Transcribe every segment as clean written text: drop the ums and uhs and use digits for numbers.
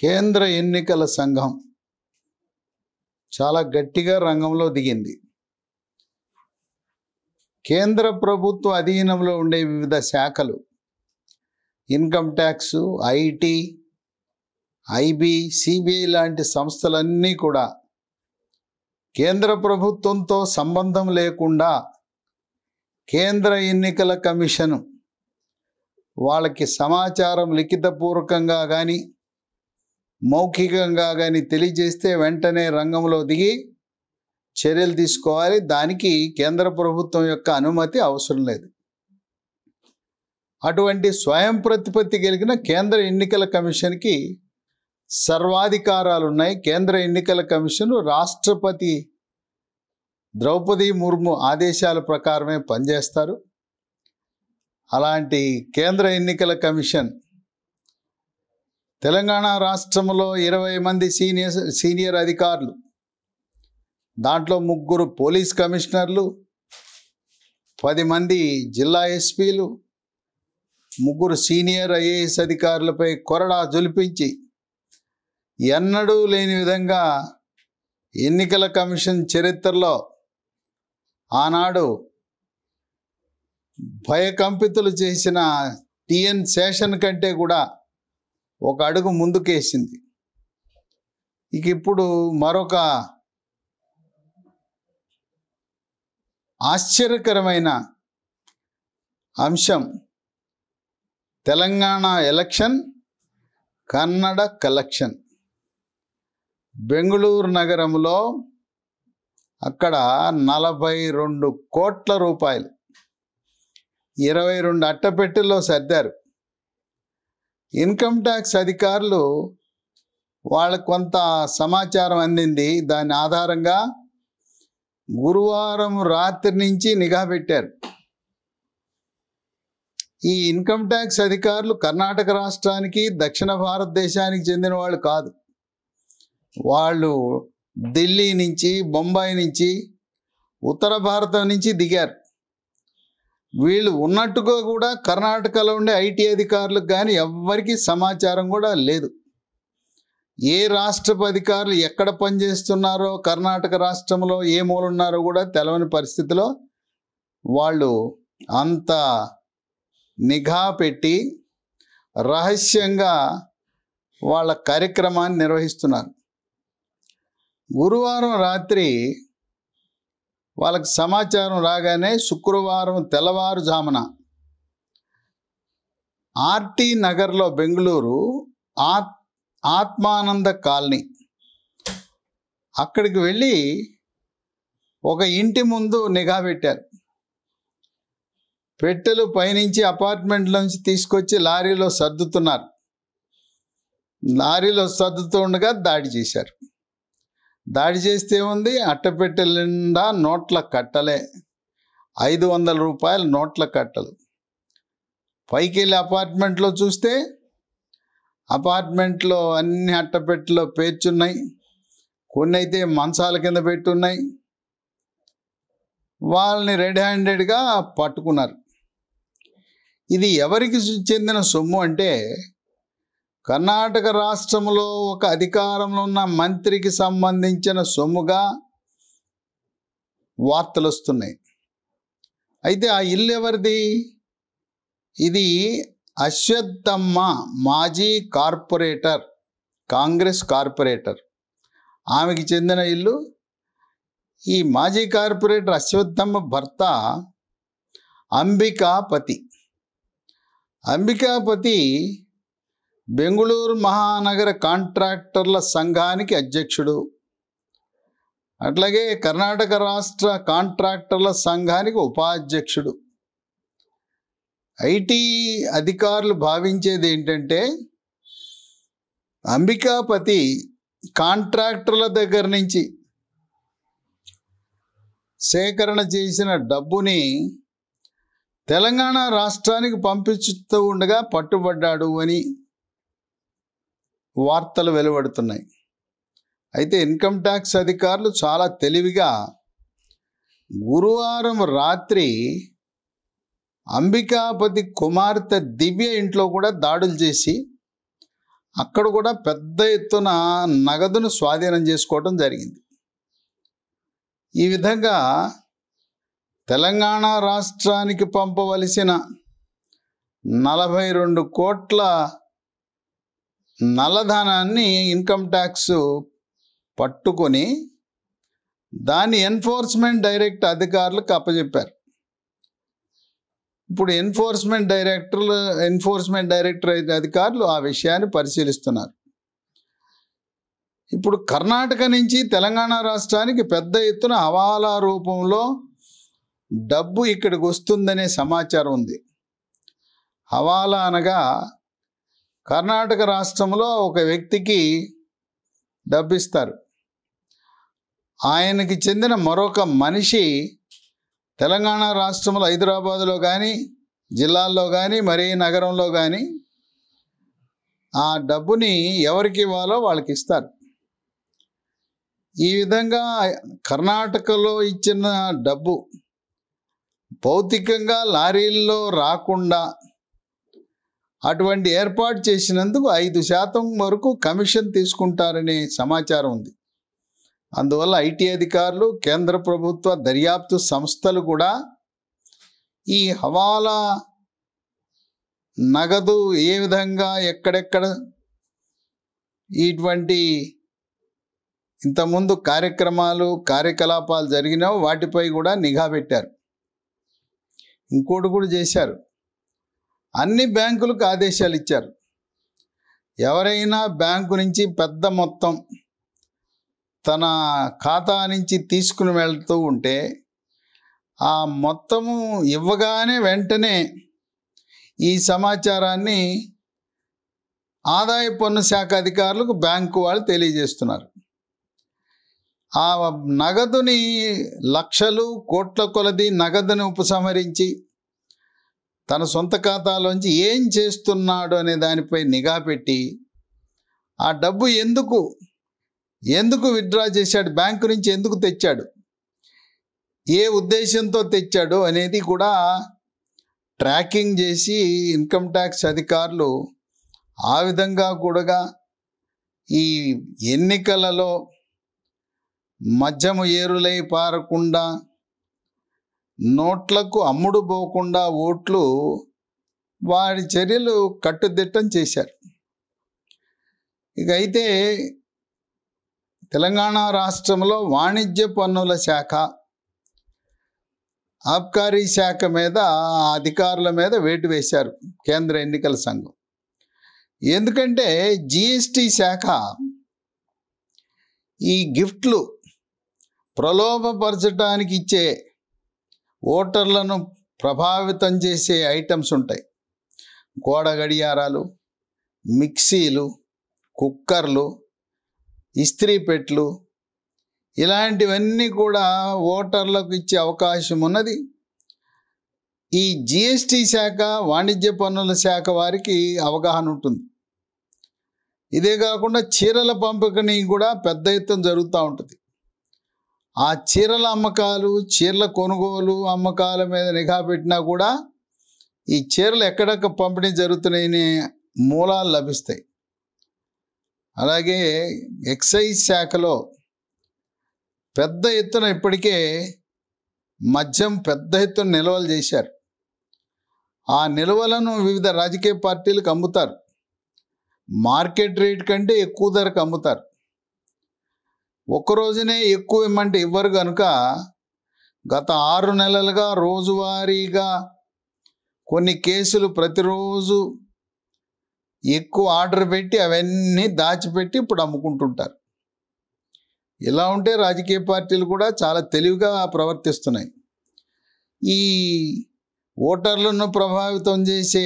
కేంద్ర ఎన్నికల సంఘం చాలా గట్టిగా రంగంలో దిగింది. కేంద్ర ప్రభుత్వ అధీనంలో ఉండే వివిధ శాఖలు, income tax, IT, IB, CBI లాంటి సంస్థలన్నీ కూడా కేంద్ర ప్రభుత్వంతో సంబంధం లేకుండా కేంద్ర ఎన్నికల కమిషన్ వాళ్ళకి సమాచారం లిఖితపూర్వకంగా కానీ మౌఖికంగా కానీ తెలియజేస్తే వెంటనే రంగంలో దిగి చర్యలు తీసుకోవాలి. దానికి కేంద్ర ప్రభుత్వం యొక్క అనుమతి అవసరం లేదు. అటువంటి స్వయం ప్రతిపత్తి కలిగిన కేంద్ర ఎన్నికల కమిషన్కి సర్వాధికారాలు ఉన్నాయి. కేంద్ర ఎన్నికల కమిషన్ రాష్ట్రపతి ద్రౌపది ముర్ము ఆదేశాల ప్రకారమే పనిచేస్తారు. అలాంటి కేంద్ర ఎన్నికల కమిషన్ తెలంగాణ రాష్ట్రంలో 20 మంది సీనియర్ అధికారులు, దాంట్లో 3 పోలీస్ కమిషనర్లు, 10 మంది జిల్లా ఎస్పీలు, 3 సీనియర్ ఐఏఎస్ అధికారులపై కొరడా జొలిపించి ఎన్నడూ లేని విధంగా ఎన్నికల కమిషన్ చరిత్రలో ఆనాడు భయకంపితులు చేసిన టిఎన్ శేషన్ కంటే కూడా ఒక అడుగు ముందుకేసింది. ఇక ఇప్పుడు మరొక ఆశ్చర్యకరమైన అంశం, తెలంగాణ ఎలక్షన్ కన్నడ కలెక్షన్. బెంగళూరు నగరంలో అక్కడ 42 కోట్ల రూపాయలు 22 అట్టపెట్టెల్లో సర్దారు. ఇన్కమ్ ట్యాక్స్ అధికారులు వాళ్ళకు కొంత సమాచారం అందింది. దాని ఆధారంగా గురువారం రాత్రి నుంచి నిఘా పెట్టారు. ఈ ఇన్కమ్ ట్యాక్స్ అధికారులు కర్ణాటక రాష్ట్రానికి, దక్షిణ భారతదేశానికి చెందిన వాళ్ళు కాదు. వాళ్ళు ఢిల్లీ నుంచి, బొంబాయి నుంచి, ఉత్తర భారతం నుంచి దిగారు. వీళ్ళు ఉన్నట్టుగా కూడా కర్ణాటకలో ఉండే ఐటీ అధికారులకు కానీ ఎవ్వరికీ సమాచారం కూడా లేదు. ఏ రాష్ట్రపు అధికారులు ఎక్కడ పనిచేస్తున్నారో, కర్ణాటక రాష్ట్రంలో ఏ మూలున్నారో కూడా తెలవని పరిస్థితిలో వాళ్ళు అంత నిఘా పెట్టి రహస్యంగా వాళ్ళ కార్యక్రమాన్ని నిర్వహిస్తున్నారు. గురువారం రాత్రి వాళ్ళకి సమాచారం రాగానే శుక్రవారం తెల్లవారుజామున ఆర్టీ నగర్లో, బెంగళూరు ఆత్మానంద కాలనీ, అక్కడికి వెళ్ళి ఒక ఇంటి ముందు నిఘా పెట్టారు. పెట్టెలు పైనుంచి అపార్ట్మెంట్లోంచి తీసుకొచ్చి లారీలో సర్దుతున్నారు. లారీలో సర్దుతూ ఉండగా దాడి చేశారు. దాడి చేస్తే ఉంది, అట్టపెట్టెల నిండా నోట్ల కట్టలే, 500 రూపాయల నోట్ల కట్టలు. పైకి వెళ్ళి అపార్ట్మెంట్లో చూస్తే అపార్ట్మెంట్లో అన్ని అట్టపెట్టెలో పేర్చున్నాయి. కొన్ని అయితే మంచాల కింద పెట్టున్నాయి. వాళ్ళని రెడ్ హ్యాండెడ్గా పట్టుకున్నారు. ఇది ఎవరికి చెందిన సొమ్ము అంటే కర్ణాటక రాష్ట్రంలో ఒక అధికారంలో ఉన్న మంత్రికి సంబంధించిన సొమ్ముగా వార్తలు వస్తున్నాయి. అయితే ఆ ఇల్లు ఎవరిది? ఇది అశ్వత్థమ్మ, మాజీ కార్పొరేటర్, కాంగ్రెస్ కార్పొరేటర్, ఆమెకి చెందిన ఇల్లు. ఈ మాజీ కార్పొరేటర్ అశ్వత్థమ్మ భర్త అంబికాపతి. అంబికాపతి బెంగళూరు మహానగర కాంట్రాక్టర్ల సంఘానికి అధ్యక్షుడు, అట్లాగే కర్ణాటక రాష్ట్ర కాంట్రాక్టర్ల సంఘానికి ఉపాధ్యక్షుడు. ఐటీ అధికారులు భావించేది ఏంటంటే అంబికాపతి కాంట్రాక్టర్ల దగ్గర నుంచి సేకరణ చేసిన డబ్బుని తెలంగాణ రాష్ట్రానికి పంపిస్తూ ఉండగా పట్టుబడ్డాడు అని వార్తలు వెలువడుతున్నాయి. అయితే ఇన్కమ్ ట్యాక్స్ అధికారులు చాలా తెలివిగా గురువారం రాత్రి అంబికాపతి కుమార్తె దివ్య ఇంట్లో కూడా దాడులు చేసి అక్కడ కూడా పెద్ద ఎత్తున నగదును స్వాధీనం చేసుకోవడం జరిగింది. ఈ విధంగా తెలంగాణ రాష్ట్రానికి పంపవలసిన 42 కోట్ల నల్లధనాన్ని ఇన్కమ్ ట్యాక్స్ పట్టుకొని దాన్ని ఎన్ఫోర్స్మెంట్ అధికారులకు అప్పచెప్పారు. ఇప్పుడు ఎన్ఫోర్స్మెంట్ డైరెక్టరేట్ అధికారులు ఆ విషయాన్ని పరిశీలిస్తున్నారు. ఇప్పుడు కర్ణాటక నుంచి తెలంగాణ రాష్ట్రానికి పెద్ద ఎత్తున హవాలా రూపంలో డబ్బు ఇక్కడికి వస్తుందనే సమాచారం ఉంది. హవాలా అనగా కర్ణాటక రాష్ట్రంలో ఒక వ్యక్తికి డబ్బు ఇస్తారు. ఆయనకి చెందిన మరొక మనిషి తెలంగాణ రాష్ట్రంలో హైదరాబాదులో కానీ జిల్లాల్లో కానీ మరే నగరంలో కానీ ఆ డబ్బుని ఎవరికి ఇవ్వాలో వాళ్ళకి ఇస్తారు. ఈ విధంగా కర్ణాటకలో ఇచ్చిన డబ్బు భౌతికంగా లారీల్లో రాకుండా అటువంటి ఏర్పాటు చేసినందుకు 5% వరకు కమిషన్ తీసుకుంటారనే సమాచారం ఉంది. అందువల్ల ఐటీ అధికారులు, కేంద్ర ప్రభుత్వ దర్యాప్తు సంస్థలు కూడా ఈ హవాలా నగదు ఏ విధంగా ఎక్కడెక్కడ ఇటువంటి ఇంతకుముందు కార్యకలాపాలు జరిగినావో వాటిపై కూడా నిఘా పెట్టారు. ఇంకోటి కూడా చేశారు. అన్ని బ్యాంకులకు ఆదేశాలు ఇచ్చారు. ఎవరైనా బ్యాంకు నుంచి పెద్ద మొత్తం తన ఖాతా నుంచి తీసుకుని వెళ్తూ ఉంటే ఆ మొత్తము ఇవ్వగానే వెంటనే ఈ సమాచారాన్ని ఆదాయ పన్ను శాఖ అధికారులకు బ్యాంకు వాళ్ళు తెలియజేస్తున్నారు. ఆ నగదుని లక్షలు కోట్ల కొలది నగదుని ఉపసంహరించి తన సొంత ఖాతాలోంచి ఏం చేస్తున్నాడు అనే దానిపై నిఘా పెట్టి ఆ డబ్బు ఎందుకు విత్డ్రా చేశాడు, బ్యాంకు నుంచి ఎందుకు తెచ్చాడు, ఏ ఉద్దేశంతో తెచ్చాడు అనేది కూడా ట్రాకింగ్ చేసి ఇన్కమ్ ట్యాక్స్ అధికారులు ఆ విధంగా కూడా ఈ ఎన్నికలలో మద్యము ఏరులై పారకుండా నోట్లకు అమ్ముడు పోకుండా ఓట్లు వారి చర్యలు కట్టుదిట్టం చేశారు. ఇక అయితే తెలంగాణ రాష్ట్రంలో వాణిజ్య పన్నుల శాఖ, ఆబ్కారీ శాఖ మీద అధికారుల మీద వేటు వేశారు కేంద్ర ఎన్నికల సంఘం. ఎందుకంటే జిఎస్టి శాఖ ఈ గిఫ్ట్లు ప్రలోభపరచడానికి ఇచ్చే ఓటర్లను ప్రభావితం చేసే ఐటమ్స్ ఉంటాయి. గోడ గడియారాలు, మిక్సీలు, కుక్కర్లు, ఇస్త్రీ పెట్లు, ఇలాంటివన్నీ కూడా ఓటర్లకు ఇచ్చే అవకాశం ఉన్నది. ఈ జిఎస్టి శాఖ, వాణిజ్య పన్నుల శాఖ వారికి అవగాహన ఉంటుంది. ఇదే కాకుండా చీరల పంపిణీ కూడా పెద్ద ఎత్తున జరుగుతూ ఉంటుంది. ఆ చీరల అమ్మకాలు, చీరల కొనుగోలు అమ్మకాల మీద నిఘా పెట్టినా కూడా ఈ చీరలు ఎక్కడెక్కడ పంపిణీ జరుగుతున్నాయనే మూలాలు లభిస్తాయి. అలాగే ఎక్సైజ్ శాఖలో పెద్ద ఎత్తున ఇప్పటికే మద్యం పెద్ద ఎత్తున నిల్వలు చేశారు. ఆ నిల్వలను వివిధ రాజకీయ పార్టీలకు అమ్ముతారు. మార్కెట్ రేట్ కంటే ఎక్కువ ధరకు అమ్ముతారు. ఒక్కరోజునే ఎక్కువ ఇమ్మంటే ఇవ్వరు కనుక గత 6 నెలలుగా రోజువారీగా కొన్ని కేసులు ప్రతిరోజు ఎక్కువ ఆర్డర్ పెట్టి అవన్నీ దాచిపెట్టి ఇప్పుడు అమ్ముకుంటుంటారు. ఇలా ఉంటే రాజకీయ పార్టీలు కూడా చాలా తెలివిగా ప్రవర్తిస్తున్నాయి. ఈ ఓటర్లను ప్రభావితం చేసే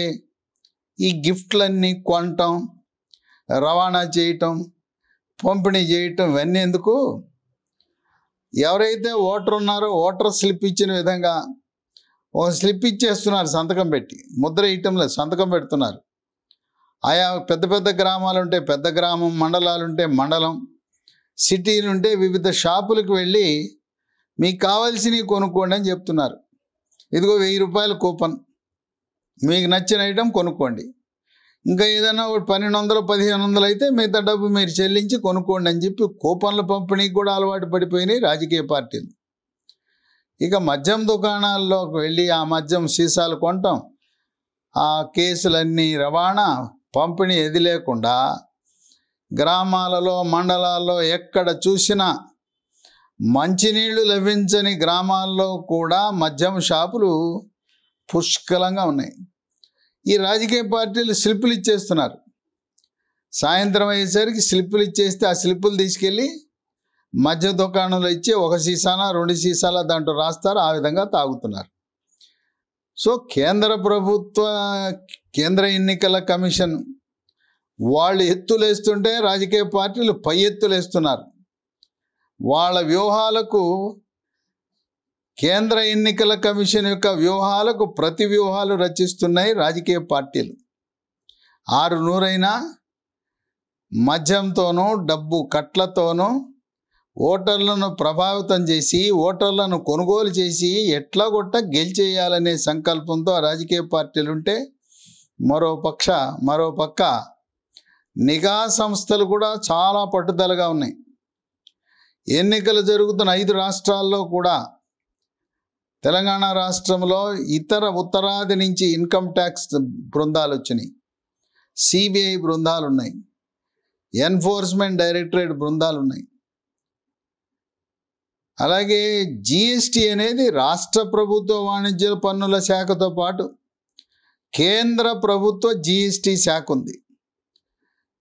ఈ గిఫ్ట్లన్నీ కొనటం, రవాణా చేయటం, పంపిణీ చేయటం ఇవన్నీ ఎందుకు? ఎవరైతే ఓటర్ ఉన్నారో ఓటర్ స్లిప్ ఇచ్చిన విధంగా ఒక స్లిప్ ఇచ్చేస్తున్నారు, సంతకం పెట్టి. ముద్ర ఇయటం లేదు, సంతకం పెడుతున్నారు. ఆయా పెద్ద పెద్ద గ్రామాలు ఉంటే పెద్ద గ్రామం, మండలాలు ఉంటే మండలం, సిటీలు ఉంటే వివిధ షాపులకు వెళ్ళి మీకు కావాల్సినవి కొనుక్కోండి అని చెప్తున్నారు. ఇదిగో 1000 రూపాయల కూపన్, మీకు నచ్చిన ఐటెం కొనుక్కోండి. ఇంకా ఏదైనా 1200 1500 అయితే మిగతా డబ్బు మీరు చెల్లించి కొనుక్కోండి అని చెప్పి కూపన్ల పంపిణీకి కూడా అలవాటు పడిపోయినాయి రాజకీయ పార్టీలు. ఇక మద్యం దుకాణాల్లోకి వెళ్ళి ఆ మద్యం సీసాలు కొనటం, ఆ కేసులన్నీ రవాణా పంపిణీ ఎది లేకుండా గ్రామాలలో మండలాల్లో ఎక్కడ చూసినా మంచినీళ్లు లభించని గ్రామాల్లో కూడా మద్యం షాపులు పుష్కలంగా ఉన్నాయి. ఈ రాజకీయ పార్టీలు స్లిప్పులు ఇచ్చేస్తున్నారు. సాయంత్రం అయ్యేసరికి స్లిప్పులు ఇచ్చేస్తే ఆ స్లిప్పులు తీసుకెళ్ళి మద్య దుకాణంలో ఇచ్చి 1 సీసానా 2 సీసాల దాంట్లో రాస్తారు, ఆ విధంగా తాగుతున్నారు. సో కేంద్ర ఎన్నికల కమిషన్ వాళ్ళు ఎత్తులేస్తుంటే రాజకీయ పార్టీలు పై ఎత్తులేస్తున్నారు. వాళ్ళ వ్యూహాలకు, కేంద్ర ఎన్నికల కమిషన్ యొక్క వ్యూహాలకు ప్రతి వ్యూహాలు రచిస్తున్నాయి రాజకీయ పార్టీలు. 6 మద్యంతోనూ డబ్బు కట్లతోనూ ఓటర్లను ప్రభావితం చేసి, ఓటర్లను కొనుగోలు చేసి ఎట్లాగొట్ట గెలిచేయాలనే సంకల్పంతో రాజకీయ పార్టీలు ఉంటే, మరోపక్క నిఘా సంస్థలు కూడా చాలా పట్టుదలగా ఉన్నాయి. ఎన్నికలు జరుగుతున్న 5 రాష్ట్రాల్లో కూడా, తెలంగాణ రాష్ట్రంలో ఉత్తరాది నుంచి ఇన్కమ్ ట్యాక్స్ బృందాలు వచ్చినాయి, సిబిఐ బృందాలు ఉన్నాయి, ఎన్ఫోర్స్మెంట్ డైరెక్టరేట్ బృందాలు ఉన్నాయి. అలాగే జిఎస్టీ అనేది రాష్ట్ర ప్రభుత్వ వాణిజ్య పన్నుల శాఖతో పాటు కేంద్ర ప్రభుత్వ జిఎస్టీ శాఖ ఉంది.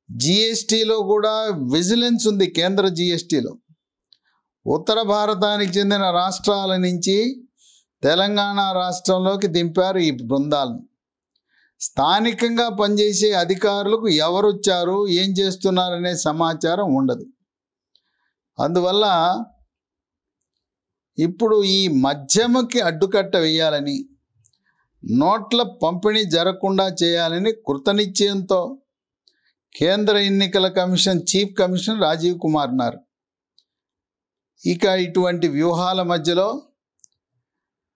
జిఎస్టీలో కూడా విజిలెన్స్ ఉంది. కేంద్ర జిఎస్టీలో ఉత్తర భారతానికి చెందిన రాష్ట్రాల నుంచి తెలంగాణ రాష్ట్రంలోకి దింపారు ఈ బృందాలను. స్థానికంగా పనిచేసే అధికారులకు ఎవరు వచ్చారు, ఏం చేస్తున్నారనే సమాచారం ఉండదు. అందువల్ల ఇప్పుడు ఈ మద్యముకి అడ్డుకట్ట వేయాలని, నోట్ల పంపిణీ జరగకుండా చేయాలని కృతనిశ్చయంతో కేంద్ర ఎన్నికల commission chief commissioner Rajiv Kumar ఉన్నారు. ఇక ఇటువంటి వ్యూహాల మధ్యలో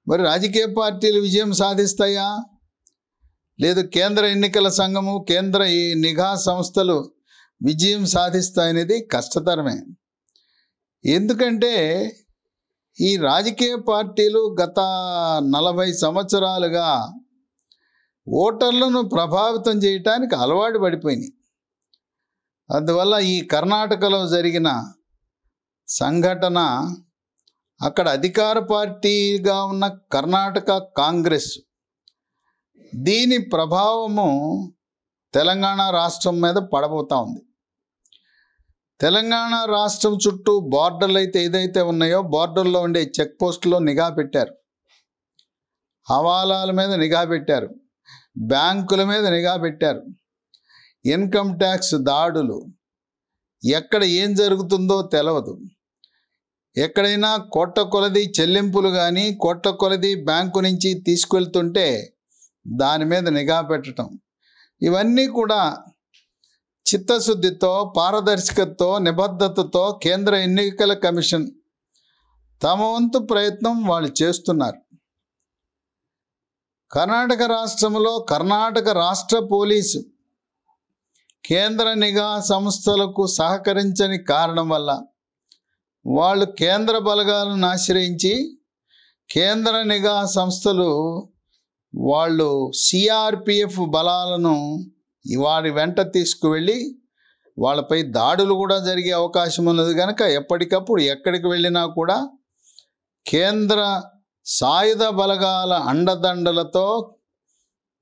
మరి రాజకీయ పార్టీలు విజయం సాధిస్తాయా, లేదు కేంద్ర ఎన్నికల సంఘము, కేంద్ర ఈ నిఘా సంస్థలు విజయం సాధిస్తాయనేది కష్టతరమే. ఎందుకంటే ఈ రాజకీయ పార్టీలు గత 40 సంవత్సరాలుగా ఓటర్లను ప్రభావితం చేయటానికి అలవాటు పడిపోయినాయి. అందువల్ల ఈ కర్ణాటకలో జరిగిన సంఘటన, అక్కడ అధికార పార్టీగా ఉన్న కర్ణాటక కాంగ్రెస్, దీని ప్రభావము తెలంగాణ రాష్ట్రం మీద పడబోతూ ఉంది. తెలంగాణ రాష్ట్రం చుట్టూ బార్డర్లు అయితే ఏదైతే ఉన్నాయో, బార్డర్లో ఉండే చెక్ పోస్టులో నిఘా పెట్టారు, హవాలాల మీద నిఘా పెట్టారు, బ్యాంకుల మీద నిఘా పెట్టారు, ఇన్కమ్ ట్యాక్స్ దాడులు, ఎక్కడ ఏం జరుగుతుందో తెలవదు. ఎక్కడైనా కోట్ల కొలది చెల్లింపులు కానీ, కోట్ల కొలది బ్యాంకు నుంచి తీసుకెళ్తుంటే దాని మీద నిఘా పెట్టడం, ఇవన్నీ కూడా చిత్తశుద్ధితో, పారదర్శకతతో, నిబద్ధతతో కేంద్ర ఎన్నికల కమిషన్ తమ వంతు ప్రయత్నం వాళ్ళు చేస్తున్నారు. కర్ణాటక రాష్ట్రంలో కర్ణాటక రాష్ట్ర పోలీసు కేంద్ర నిఘా సంస్థలకు సహకరించని కారణం వల్ల వాళ్ళు కేంద్ర బలగాలను ఆశ్రయించి, కేంద్ర నిఘా సంస్థలు వాళ్ళు సిఆర్పిఎఫ్ బలాలను వారి వెంట తీసుకువెళ్ళి వాళ్ళపై దాడులు కూడా జరిగే అవకాశం ఉన్నది. కనుక ఎప్పటికప్పుడు ఎక్కడికి వెళ్ళినా కూడా కేంద్ర సాయుధ బలగాల అండదండలతో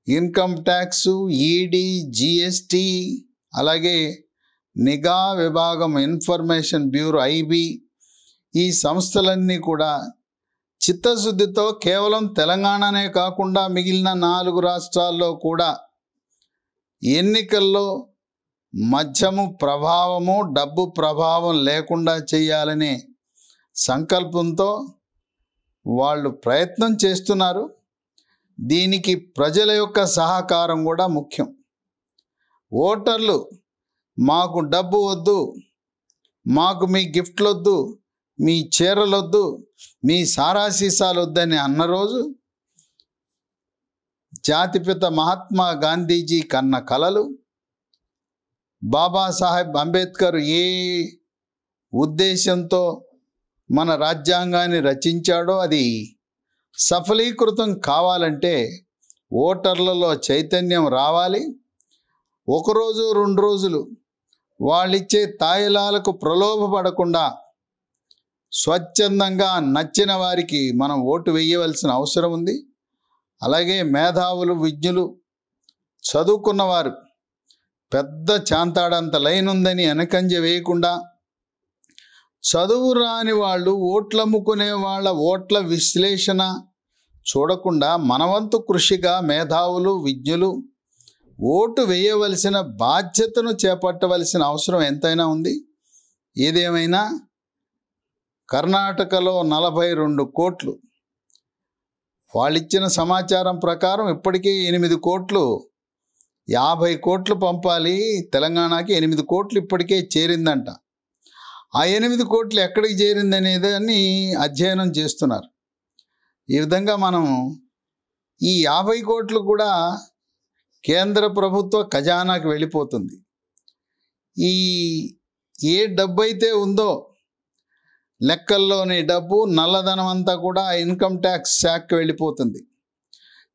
ఇన్కమ్ ట్యాక్సు, ఈడీ, జిఎస్టీ, అలాగే నిఘా విభాగం, ఇన్ఫర్మేషన్ బ్యూరో, ఐబీ, ఈ సంస్థలన్నీ కూడా చిత్తశుద్ధితో కేవలం తెలంగాణనే కాకుండా మిగిలిన 4 రాష్ట్రాల్లో కూడా ఎన్నికల్లో మద్యము ప్రభావము, డబ్బు ప్రభావం లేకుండా చేయాలనే సంకల్పంతో వాళ్ళు ప్రయత్నం చేస్తున్నారు. దీనికి ప్రజల యొక్క సహకారం కూడా ముఖ్యం. ఓటర్లు మాకు డబ్బు వద్దు, మాకు మీ గిఫ్ట్లు వద్దు, మీ చీరలు వద్దు, మీ సారా సీసాలు వద్దని అన్న రోజు జాతిపిత మహాత్మా గాంధీజీ కన్న కలలు, బాబాసాహెబ్ అంబేద్కర్ ఏ ఉద్దేశంతో మన రాజ్యాంగాన్ని రచించాడో అది సఫలీకృతం కావాలంటే ఓటర్లలో చైతన్యం రావాలి. ఒకరోజు 2 రోజులు వాళ్ళిచ్చే తాయిలాలకు ప్రలోభపడకుండా స్వచ్ఛందంగా నచ్చిన వారికి మనం ఓటు వేయవలసిన అవసరం ఉంది. అలాగే మేధావులు, విజ్ఞులు, చదువుకున్నవారు పెద్ద చాంతాడంత లైన్ ఉందని వెనకంజ వేయకుండా, చదువు రాని వాళ్ళు, ఓట్లమ్ముకునే వాళ్ళ ఓట్ల విశ్లేషణ చూడకుండా మనవంతు కృషిగా మేధావులు, విజ్ఞులు ఓటు వేయవలసిన బాధ్యతను చేపట్టవలసిన అవసరం ఎంతైనా ఉంది. ఏదేమైనా కర్ణాటకలో 42 కోట్లు, వాళ్ళిచ్చిన సమాచారం ప్రకారం ఇప్పటికీ 8 కోట్లు, 50 కోట్లు పంపాలి తెలంగాణకి. 8 కోట్లు ఇప్పటికే చేరిందంట. ఆ 8 కోట్లు ఎక్కడికి చేరిందనేది అని అధ్యయనం చేస్తున్నారు. ఈ విధంగా మనం ఈ 50 కోట్లు కూడా కేంద్ర ప్రభుత్వ ఖజానాకి వెళ్ళిపోతుంది. ఈ ఏ డబ్బు అయితే ఉందో లెక్కల్లోని డబ్బు, నల్లధనం అంతా కూడా ఇన్కమ్ ట్యాక్స్ శాఖకి వెళ్ళిపోతుంది.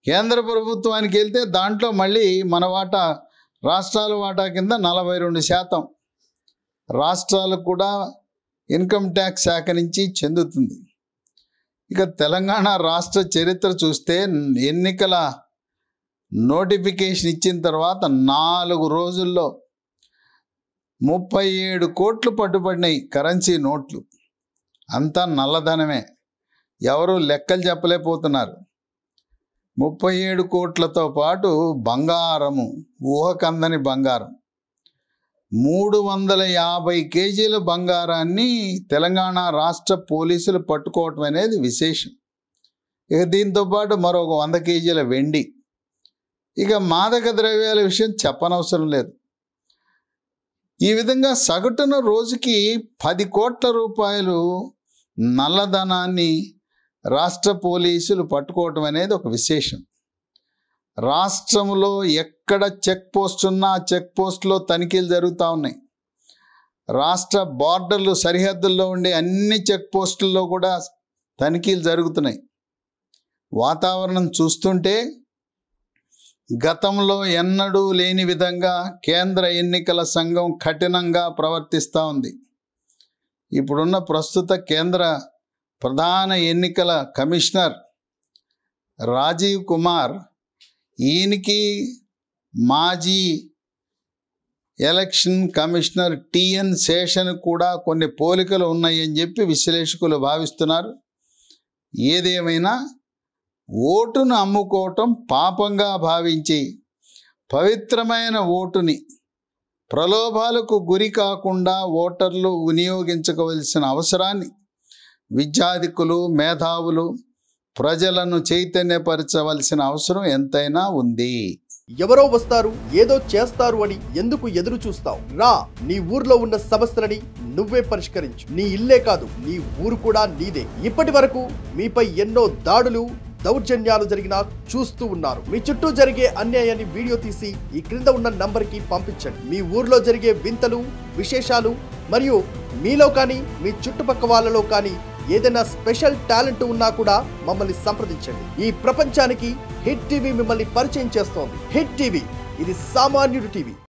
కేంద్ర ప్రభుత్వానికి వెళ్తే దాంట్లో మళ్ళీ మన వాటా, రాష్ట్రాల వాటా కింద 42% రాష్ట్రాలకు కూడా ఇన్కమ్ ట్యాక్స్ శాఖ నుంచి చెందుతుంది. ఇక తెలంగాణ రాష్ట్ర చరిత్ర చూస్తే ఎన్నికల నోటిఫికేషన్ ఇచ్చిన తర్వాత 4 రోజుల్లో 37 కోట్లు పట్టుబడినాయి కరెన్సీ నోట్లు. అంతా నల్లధనమే, ఎవరు లెక్కలు చెప్పలేకపోతున్నారు. 37 కోట్లతో పాటు బంగారము, ఊహకందని బంగారం, 350 కేజీల బంగారాన్ని తెలంగాణ రాష్ట్ర పోలీసులు పట్టుకోవటం అనేది విశేషం. ఇక దీంతోపాటు మరొక 100 కేజీల వెండి. ఇక మాదక ద్రవ్యాల విషయం చెప్పనవసరం లేదు. ఈ విధంగా సగటున రోజుకి 10 కోట్ల రూపాయలు నల్లధనాన్ని రాష్ట్ర పోలీసులు పట్టుకోవటం అనేది ఒక విశేషం. రాష్ట్రంలో ఎక్కడ చెక్ పోస్ట్ ఉన్నా చెక్ పోస్ట్లో తనిఖీలు జరుగుతూ ఉన్నాయి. రాష్ట్ర బార్డర్లు, సరిహద్దుల్లో ఉండే అన్ని చెక్ పోస్టుల్లో కూడా తనిఖీలు జరుగుతున్నాయి. వాతావరణం చూస్తుంటే గతంలో ఎన్నడూ లేని విధంగా కేంద్ర ఎన్నికల సంఘం కఠినంగా ప్రవర్తిస్తూ ఉంది. ఇప్పుడున్న ప్రస్తుత కేంద్ర ప్రధాన ఎన్నికల కమిషనర్ రాజీవ్ కుమార్, ఈయనకి మాజీ ఎలక్షన్ కమిషనర్ టిఎన్ శేషన్ కూడా కొన్ని పోలికలు ఉన్నాయని చెప్పి విశ్లేషకులు భావిస్తున్నారు. ఏదేమైనా ఓటును అమ్ముకోవటం పాపంగా భావించి పవిత్రమైన ఓటుని ప్రలోభాలకు గురి కాకుండా ఓటర్లు వినియోగించుకోవలసిన అవసరాన్ని విద్యార్థికులు, మేధావులు, ప్రజలను చైతన్యపరచవలసిన అవసరం ఎంతైనా ఉంది. ఎవరో వస్తారు, ఏదో చేస్తారు అని ఎందుకు ఎదురు చూస్తావు? రా, నీ ఊర్లో ఉన్న సమస్యలని నువ్వే పరిష్కరించు. నీ ఇల్లే కాదు, నీ ఊరు కూడా నీదే. ఇప్పటి వరకు మీపై ఎన్నో దాడులు, దౌర్జన్యాలు జరిగినా చూస్తూ ఉన్నారు. మీ చుట్టూ జరిగే అన్యాయాన్ని వీడియో తీసి ఈ క్రింద ఉన్న నంబర్కి పంపించండి. మీ ఊర్లో జరిగే వింతలు, విశేషాలు మరియు మీలో కానీ మీ చుట్టుపక్క వాళ్ళలో కానీ ఏదైనా స్పెషల్ టాలెంట్ ఉన్నా కూడా మమ్మల్ని సంప్రదించండి. ఈ ప్రపంచానికి హిట్ టీవీ మిమ్మల్ని పరిచయం చేస్తోంది. హిట్ టీవీ, ఇది సామాన్యుడి టీవీ.